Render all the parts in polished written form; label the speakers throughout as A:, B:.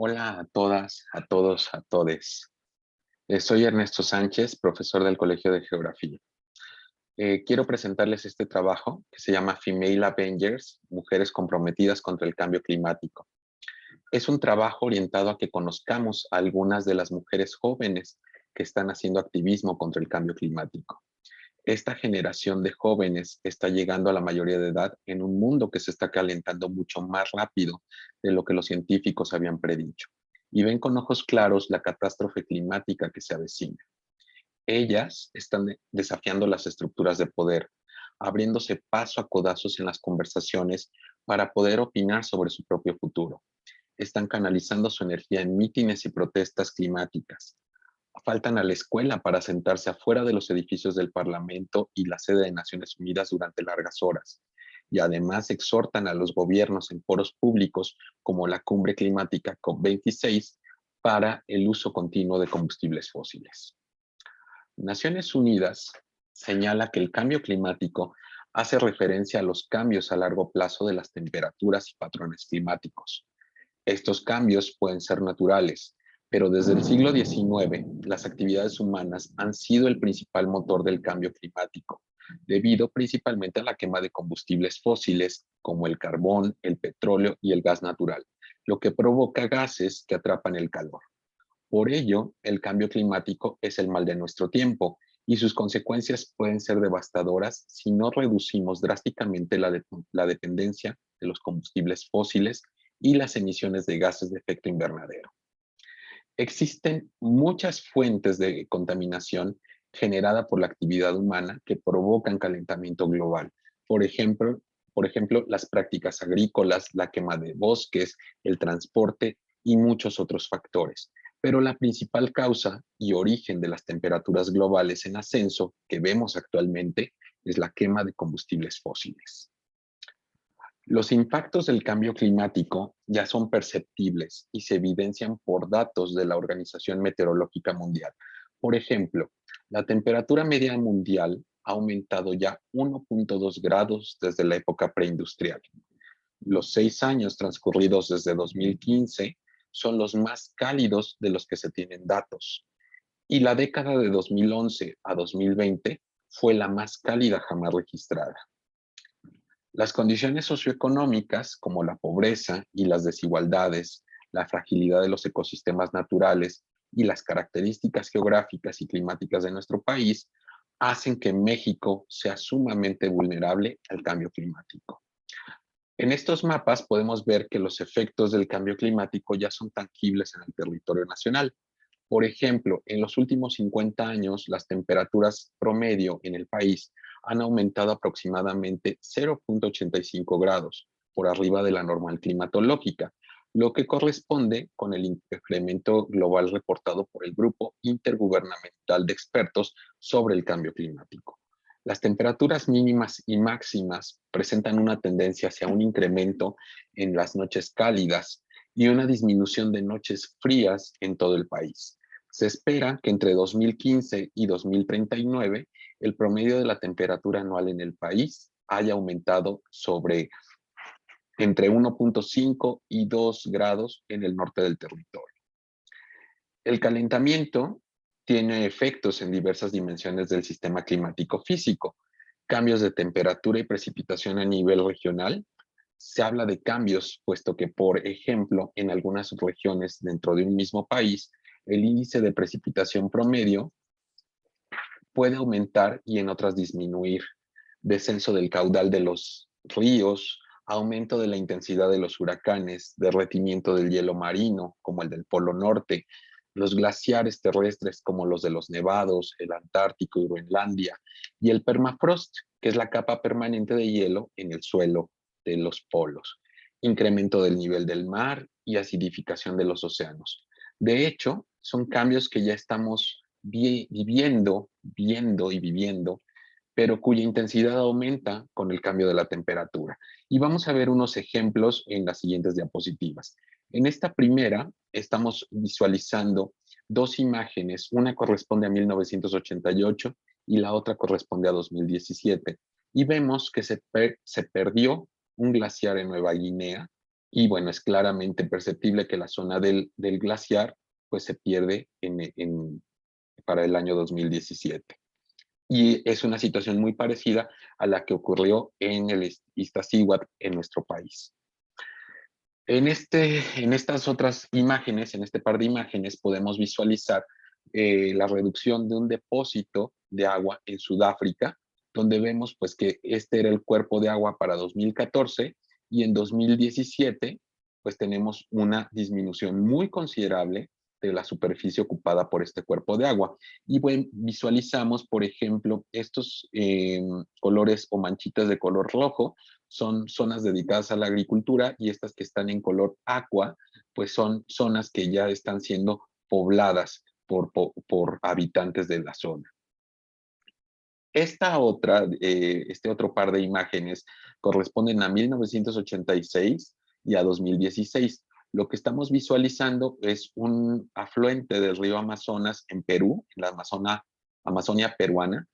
A: Hola a todas, a todos, a todes. Soy Ernesto Sánchez, profesor del Colegio de Geografía. Quiero presentarles este trabajo que se llama Female Avengers, Mujeres comprometidas contra el cambio climático. Es un trabajo orientado a que conozcamos a algunas de las mujeres jóvenes que están haciendo activismo contra el cambio climático. Esta generación de jóvenes está llegando a la mayoría de edad en un mundo que se está calentando mucho más rápido de lo que los científicos habían predicho, y ven con ojos claros la catástrofe climática que se avecina. Ellas están desafiando las estructuras de poder, abriéndose paso a codazos en las conversaciones para poder opinar sobre su propio futuro. Están canalizando su energía en mítines y protestas climáticas. Faltan a la escuela para sentarse afuera de los edificios del Parlamento y la sede de Naciones Unidas durante largas horas. Y además exhortan a los gobiernos en foros públicos como la Cumbre Climática COP26 para el uso continuo de combustibles fósiles. Naciones Unidas señala que el cambio climático hace referencia a los cambios a largo plazo de las temperaturas y patrones climáticos. Estos cambios pueden ser naturales, pero desde el siglo XIX las actividades humanas han sido el principal motor del cambio climático, debido principalmente a la quema de combustibles fósiles como el carbón, el petróleo y el gas natural, lo que provoca gases que atrapan el calor. Por ello, el cambio climático es el mal de nuestro tiempo y sus consecuencias pueden ser devastadoras si no reducimos drásticamente la dependencia de los combustibles fósiles y las emisiones de gases de efecto invernadero. Existen muchas fuentes de contaminación generada por la actividad humana que provocan calentamiento global. Por ejemplo, las prácticas agrícolas, la quema de bosques, el transporte y muchos otros factores. Pero la principal causa y origen de las temperaturas globales en ascenso que vemos actualmente es la quema de combustibles fósiles. Los impactos del cambio climático ya son perceptibles y se evidencian por datos de la Organización Meteorológica Mundial. Por ejemplo, la temperatura media mundial ha aumentado ya 1.2 grados desde la época preindustrial. Los 6 años transcurridos desde 2015 son los más cálidos de los que se tienen datos. Y la década de 2011 a 2020 fue la más cálida jamás registrada. Las condiciones socioeconómicas, como la pobreza y las desigualdades, la fragilidad de los ecosistemas naturales y las características geográficas y climáticas de nuestro país, hacen que México sea sumamente vulnerable al cambio climático. En estos mapas podemos ver que los efectos del cambio climático ya son tangibles en el territorio nacional. Por ejemplo, en los últimos 50 años, las temperaturas promedio en el país han aumentado aproximadamente 0.85 grados por arriba de la normal climatológica, lo que corresponde con el incremento global reportado por el Grupo Intergubernamental de Expertos sobre el Cambio Climático. Las temperaturas mínimas y máximas presentan una tendencia hacia un incremento en las noches cálidas y una disminución de noches frías en todo el país. Se espera que entre 2015 y 2039 el promedio de la temperatura anual en el país haya aumentado sobre entre 1.5 y 2 grados en el norte del territorio. El calentamiento tiene efectos en diversas dimensiones del sistema climático físico, cambios de temperatura y precipitación a nivel regional. Se habla de cambios, puesto que, por ejemplo, en algunas regiones dentro de un mismo país, el índice de precipitación promedio puede aumentar y en otras disminuir. Descenso del caudal de los ríos, aumento de la intensidad de los huracanes, derretimiento del hielo marino, como el del Polo Norte, los glaciares terrestres como los de los Nevados, el Antártico y Groenlandia, y el permafrost, que es la capa permanente de hielo en el suelo de los polos, incremento del nivel del mar y acidificación de los océanos. De hecho, son cambios que ya estamos viendo y viviendo, pero cuya intensidad aumenta con el cambio de la temperatura. Y vamos a ver unos ejemplos en las siguientes diapositivas. En esta primera estamos visualizando dos imágenes, una corresponde a 1988 y la otra corresponde a 2017. Y vemos que se perdió un glaciar en Nueva Guinea Y bueno, es claramente perceptible que la zona del glaciar pues se pierde para el año 2017. Y es una situación muy parecida a la que ocurrió en el Iztaccíhuatl en nuestro país. En estas otras imágenes, en este par de imágenes, podemos visualizar la reducción de un depósito de agua en Sudáfrica, donde vemos pues que este era el cuerpo de agua para 2014 y en 2017 pues tenemos una disminución muy considerable de la superficie ocupada por este cuerpo de agua. Y bueno, visualizamos, por ejemplo, estos colores o manchitas de color rojo son zonas dedicadas a la agricultura y estas que están en color aqua, pues son zonas que ya están siendo pobladas por habitantes de la zona. Este otro par de imágenes corresponden a 1986 y a 2016. Lo que estamos visualizando es un afluente del río Amazonas en Perú, en la Amazonia peruana,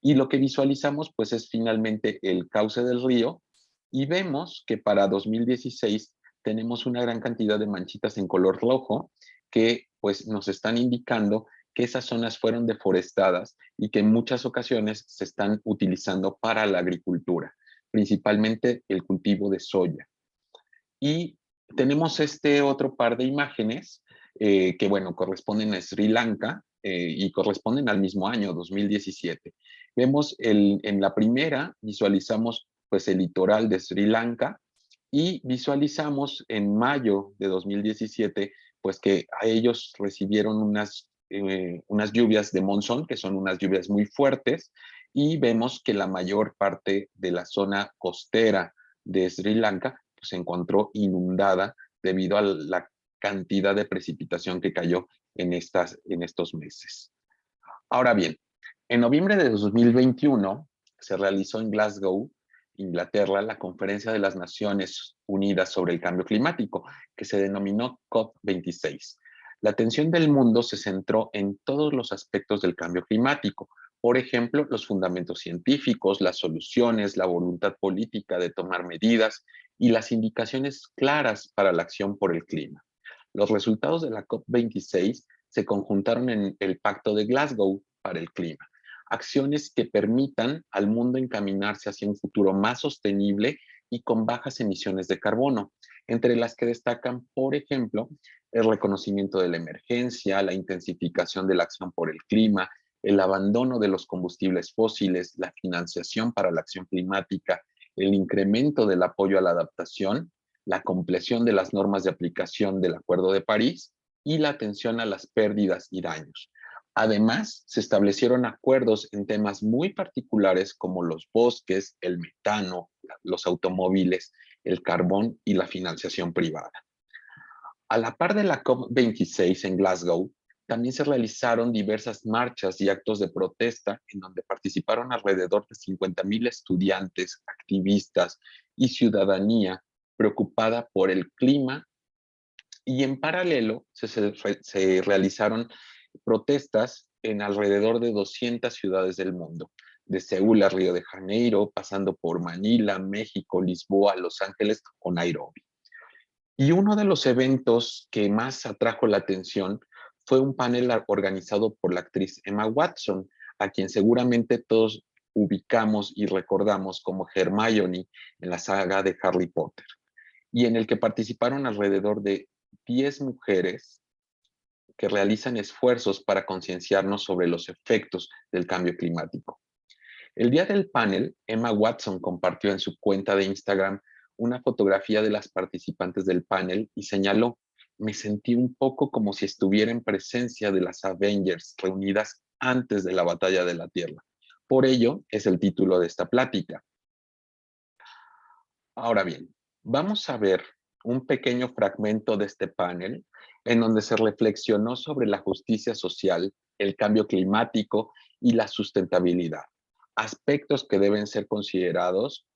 A: y lo que visualizamos pues es finalmente el cauce del río y vemos que para 2016 tenemos una gran cantidad de manchitas en color rojo que pues nos están indicando que esas zonas fueron deforestadas y que en muchas ocasiones se están utilizando para la agricultura, principalmente el cultivo de soya. Y tenemos este otro par de imágenes que, bueno, corresponden a Sri Lanka y corresponden al mismo año, 2017. Vemos en la primera, visualizamos pues el litoral de Sri Lanka y visualizamos en mayo de 2017 pues que a ellos recibieron unas lluvias de monzón, que son unas lluvias muy fuertes, y vemos que la mayor parte de la zona costera de Sri Lanka pues, se encontró inundada debido a la cantidad de precipitación que cayó en estos meses. Ahora bien, en noviembre de 2021 se realizó en Glasgow, Inglaterra, la Conferencia de las Naciones Unidas sobre el Cambio Climático, que se denominó COP26. La atención del mundo se centró en todos los aspectos del cambio climático, por ejemplo, los fundamentos científicos, las soluciones, la voluntad política de tomar medidas y las indicaciones claras para la acción por el clima. Los resultados de la COP26 se conjuntaron en el Pacto de Glasgow para el Clima, acciones que permitan al mundo encaminarse hacia un futuro más sostenible y con bajas emisiones de carbono, entre las que destacan, por ejemplo, el reconocimiento de la emergencia, la intensificación de la acción por el clima, el abandono de los combustibles fósiles, la financiación para la acción climática, el incremento del apoyo a la adaptación, la compleción de las normas de aplicación del Acuerdo de París y la atención a las pérdidas y daños. Además, se establecieron acuerdos en temas muy particulares como los bosques, el metano, los automóviles, el carbón y la financiación privada. A la par de la COP26 en Glasgow, también se realizaron diversas marchas y actos de protesta en donde participaron alrededor de 50,000 estudiantes, activistas y ciudadanía preocupada por el clima y en paralelo se realizaron protestas en alrededor de 200 ciudades del mundo, de Seúl a Río de Janeiro, pasando por Manila, México, Lisboa, Los Ángeles o Nairobi. Y uno de los eventos que más atrajo la atención fue un panel organizado por la actriz Emma Watson, a quien seguramente todos ubicamos y recordamos como Hermione en la saga de Harry Potter, y en el que participaron alrededor de 10 mujeres que realizan esfuerzos para concienciarnos sobre los efectos del cambio climático. El día del panel, Emma Watson compartió en su cuenta de Instagram una fotografía de las participantes del panel y señaló: me sentí un poco como si estuviera en presencia de las Avengers reunidas antes de la batalla de la Tierra. Por ello es el título de esta plática. Ahora bien, vamos a ver un pequeño fragmento de este panel en donde se reflexionó sobre la justicia social, el cambio climático y la sustentabilidad, aspectos que deben ser considerados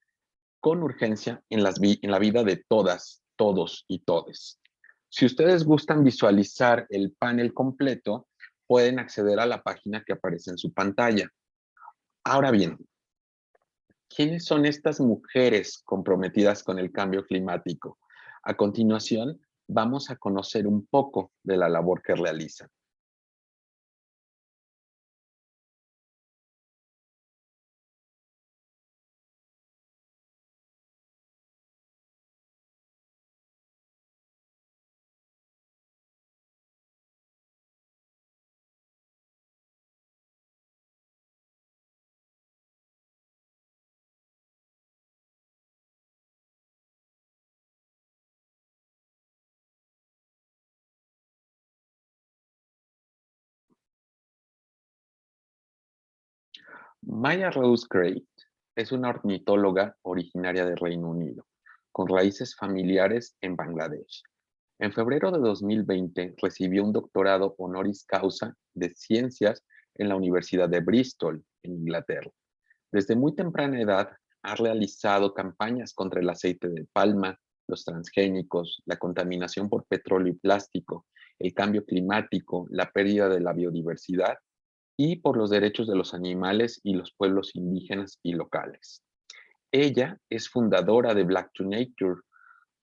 A: con urgencia en la vida de todas, todos y todes. Si ustedes gustan visualizar el panel completo, pueden acceder a la página que aparece en su pantalla. Ahora bien, ¿quiénes son estas mujeres comprometidas con el cambio climático? A continuación, vamos a conocer un poco de la labor que realizan. Maya Rose Gray es una ornitóloga originaria del Reino Unido, con raíces familiares en Bangladesh. En febrero de 2020 recibió un doctorado honoris causa de ciencias en la Universidad de Bristol, en Inglaterra. Desde muy temprana edad ha realizado campañas contra el aceite de palma, los transgénicos, la contaminación por petróleo y plástico, el cambio climático, la pérdida de la biodiversidad y por los derechos de los animales y los pueblos indígenas y locales. Ella es fundadora de Black to Nature,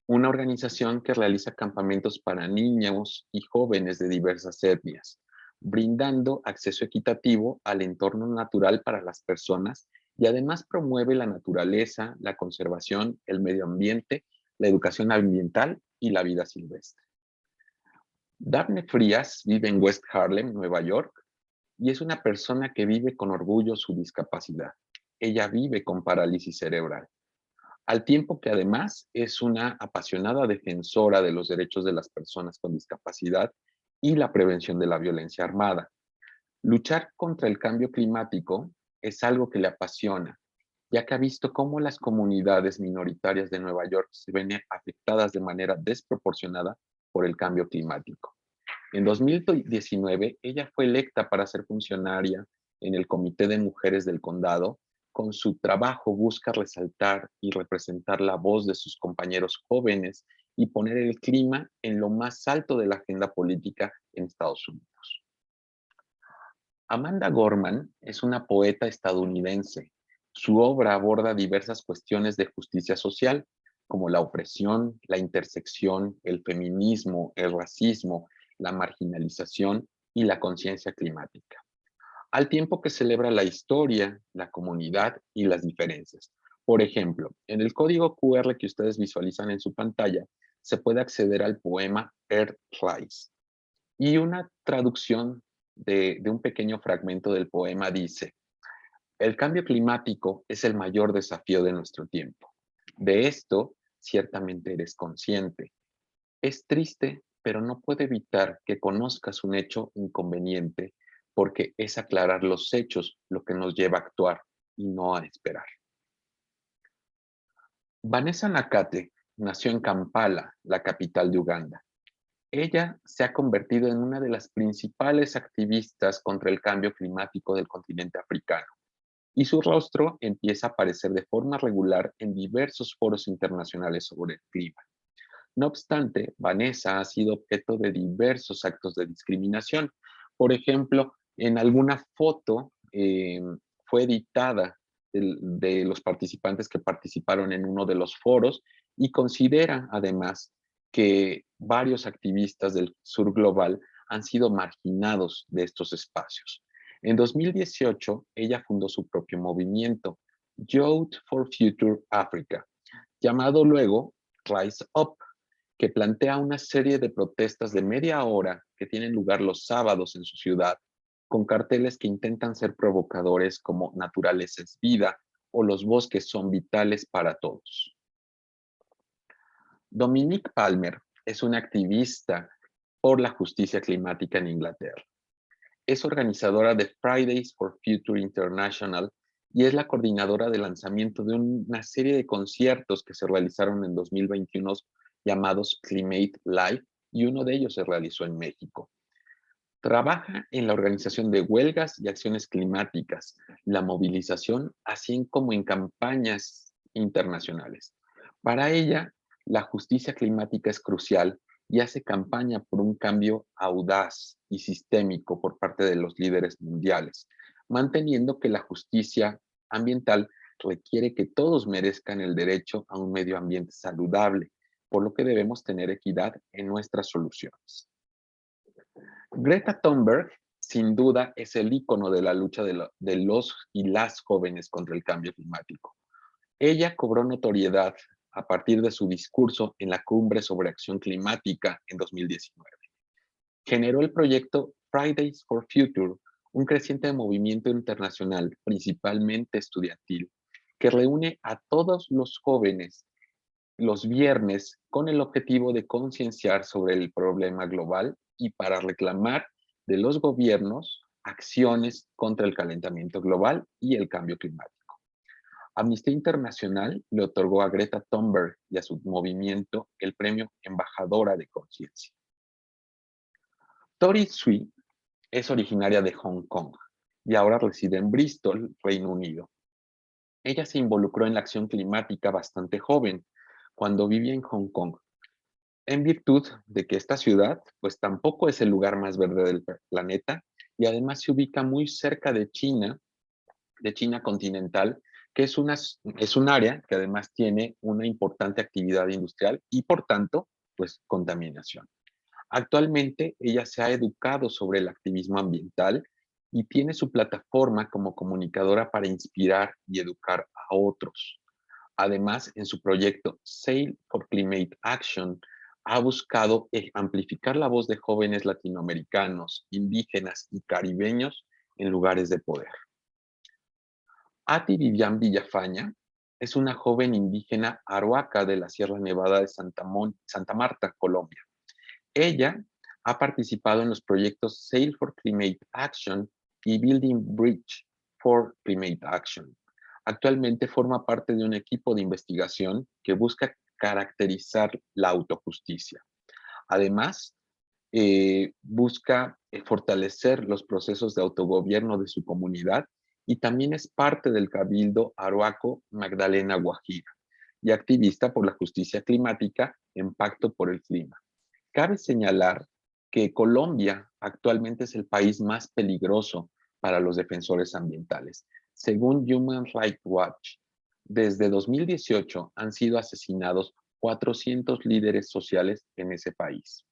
A: una organización que realiza campamentos para niños y jóvenes de diversas etnias, brindando acceso equitativo al entorno natural para las personas y además promueve la naturaleza, la conservación, el medio ambiente, la educación ambiental y la vida silvestre. Daphne Frías vive en West Harlem, Nueva York, y es una persona que vive con orgullo su discapacidad. Ella vive con parálisis cerebral, al tiempo que además es una apasionada defensora de los derechos de las personas con discapacidad y la prevención de la violencia armada. Luchar contra el cambio climático es algo que le apasiona, ya que ha visto cómo las comunidades minoritarias de Nueva York se ven afectadas de manera desproporcionada por el cambio climático. En 2019, ella fue electa para ser funcionaria en el Comité de Mujeres del Condado. Con su trabajo busca resaltar y representar la voz de sus compañeros jóvenes y poner el clima en lo más alto de la agenda política en Estados Unidos. Amanda Gorman es una poeta estadounidense. Su obra aborda diversas cuestiones de justicia social, como la opresión, la intersección, el feminismo, el racismo, la marginalización y la conciencia climática, al tiempo que celebra la historia, la comunidad y las diferencias. Por ejemplo, en el código QR que ustedes visualizan en su pantalla, se puede acceder al poema Earthrise. Y una traducción de un pequeño fragmento del poema dice: el cambio climático es el mayor desafío de nuestro tiempo. De esto ciertamente eres consciente. Es triste, pero no puedo evitar que conozcas un hecho inconveniente, porque es aclarar los hechos lo que nos lleva a actuar y no a esperar. Vanessa Nakate nació en Kampala, la capital de Uganda. Ella se ha convertido en una de las principales activistas contra el cambio climático del continente africano, y su rostro empieza a aparecer de forma regular en diversos foros internacionales sobre el clima. No obstante, Vanessa ha sido objeto de diversos actos de discriminación. Por ejemplo, en alguna foto fue editada de los participantes que participaron en uno de los foros, y considera además que varios activistas del sur global han sido marginados de estos espacios. En 2018, ella fundó su propio movimiento, Youth for Future Africa, llamado luego Rise Up, que plantea una serie de protestas de media hora que tienen lugar los sábados en su ciudad, con carteles que intentan ser provocadores como naturaleza es vida o los bosques son vitales para todos. Dominique Palmer es una activista por la justicia climática en Inglaterra. Es organizadora de Fridays for Future International y es la coordinadora de lanzamiento de una serie de conciertos que se realizaron en 2021 llamados Climate Live, y uno de ellos se realizó en México. Trabaja en la organización de huelgas y acciones climáticas, la movilización, así como en campañas internacionales. Para ella, la justicia climática es crucial y hace campaña por un cambio audaz y sistémico por parte de los líderes mundiales, manteniendo que la justicia ambiental requiere que todos merezcan el derecho a un medio ambiente saludable, por lo que debemos tener equidad en nuestras soluciones. Greta Thunberg, sin duda, es el ícono de la lucha de los y las jóvenes contra el cambio climático. Ella cobró notoriedad a partir de su discurso en la Cumbre sobre Acción Climática en 2019. Generó el proyecto Fridays for Future, un creciente movimiento internacional, principalmente estudiantil, que reúne a todos los jóvenes los viernes con el objetivo de concienciar sobre el problema global y para reclamar de los gobiernos acciones contra el calentamiento global y el cambio climático. Amnistía Internacional le otorgó a Greta Thunberg y a su movimiento el premio Embajadora de Conciencia. Tori Sui es originaria de Hong Kong y ahora reside en Bristol, Reino Unido. Ella se involucró en la acción climática bastante joven, cuando vivía en Hong Kong, en virtud de que esta ciudad, pues tampoco es el lugar más verde del planeta y además se ubica muy cerca de China continental, que es un área que además tiene una importante actividad industrial y por tanto, pues contaminación. Actualmente ella se ha educado sobre el activismo ambiental y tiene su plataforma como comunicadora para inspirar y educar a otros. Además, en su proyecto Sail for Climate Action, ha buscado amplificar la voz de jóvenes latinoamericanos, indígenas y caribeños en lugares de poder. Ati Vivian Villafaña es una joven indígena aruaca de la Sierra Nevada de Santa Marta, Colombia. Ella ha participado en los proyectos Sail for Climate Action y Building Bridge for Climate Action. Actualmente forma parte de un equipo de investigación que busca caracterizar la autojusticia. Además, busca fortalecer los procesos de autogobierno de su comunidad y también es parte del Cabildo Arhuaco Magdalena Guajira y activista por la justicia climática en Pacto por el Clima. Cabe señalar que Colombia actualmente es el país más peligroso para los defensores ambientales. Según Human Rights Watch, desde 2018 han sido asesinados 400 líderes sociales en ese país.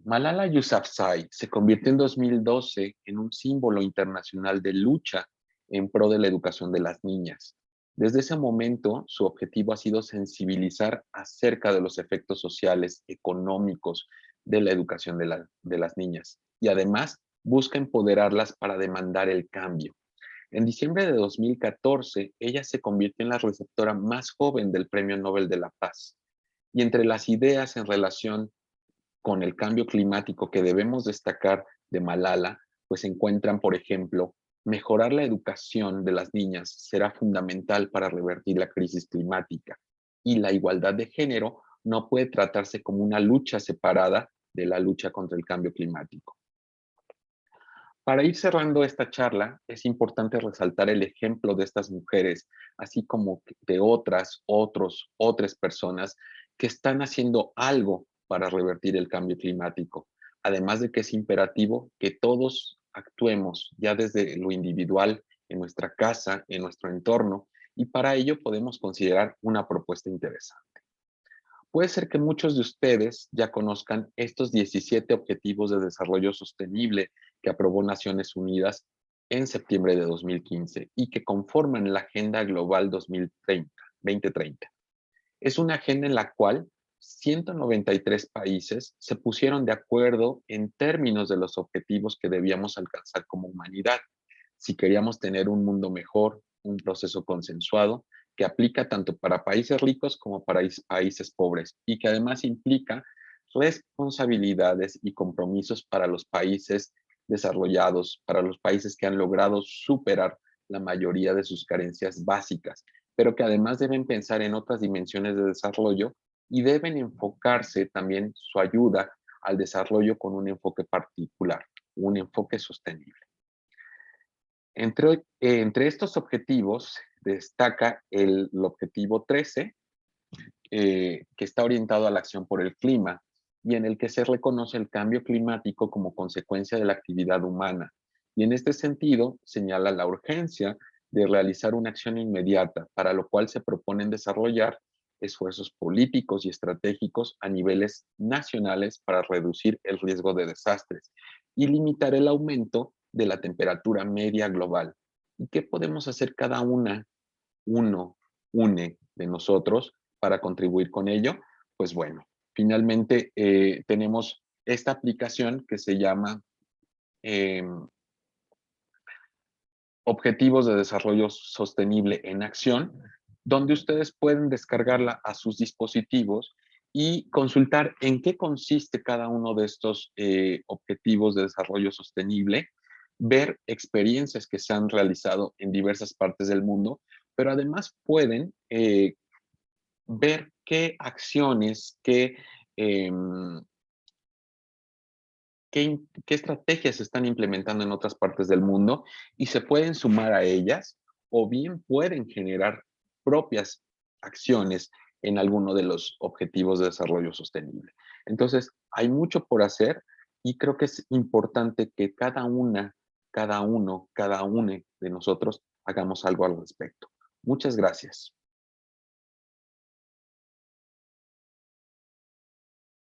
A: Malala Yousafzai se convirtió en 2012 en un símbolo internacional de lucha en pro de la educación de las niñas. Desde ese momento, su objetivo ha sido sensibilizar acerca de los efectos sociales, económicos de la educación de las niñas y además busca empoderarlas para demandar el cambio. En diciembre de 2014, ella se convirtió en la receptora más joven del Premio Nobel de la Paz. Y entre las ideas en relación con el cambio climático que debemos destacar de Malala, pues se encuentran, por ejemplo, mejorar la educación de las niñas será fundamental para revertir la crisis climática y la igualdad de género no puede tratarse como una lucha separada de la lucha contra el cambio climático. Para ir cerrando esta charla, es importante resaltar el ejemplo de estas mujeres, así como de otras personas que están haciendo algo para revertir el cambio climático. Además de que es imperativo que todos actuemos ya desde lo individual, en nuestra casa, en nuestro entorno, y para ello podemos considerar una propuesta interesante. Puede ser que muchos de ustedes ya conozcan estos 17 Objetivos de Desarrollo Sostenible que aprobó Naciones Unidas en septiembre de 2015 y que conforman la Agenda Global 2030. Es una agenda en la cual 193 países se pusieron de acuerdo en términos de los objetivos que debíamos alcanzar como humanidad. Si queríamos tener un mundo mejor, un proceso consensuado que aplica tanto para países ricos como para países pobres y que además implica responsabilidades y compromisos para los países desarrollados, para los países que han logrado superar la mayoría de sus carencias básicas, pero que además deben pensar en otras dimensiones de desarrollo y deben enfocarse también su ayuda al desarrollo con un enfoque particular, un enfoque sostenible. Entre estos objetivos destaca el objetivo 13, que está orientado a la acción por el clima y en el que se reconoce el cambio climático como consecuencia de la actividad humana. Y en este sentido señala la urgencia de realizar una acción inmediata, para lo cual se proponen desarrollar esfuerzos políticos y estratégicos a niveles nacionales para reducir el riesgo de desastres y limitar el aumento de la temperatura media global. ¿Y qué podemos hacer cada uno, une de nosotros para contribuir con ello? Pues bueno, finalmente tenemos esta aplicación que se llama em, Objetivos de Desarrollo Sostenible en Acción, donde ustedes pueden descargarla a sus dispositivos y consultar en qué consiste cada uno de estos objetivos de desarrollo sostenible, ver experiencias que se han realizado en diversas partes del mundo, pero además pueden ver qué acciones, qué estrategias se están implementando en otras partes del mundo y se pueden sumar a ellas o bien pueden generar propias acciones en alguno de los objetivos de desarrollo sostenible. Entonces, hay mucho por hacer y creo que es importante que cada uno, cada une de nosotros hagamos algo al respecto. Muchas gracias.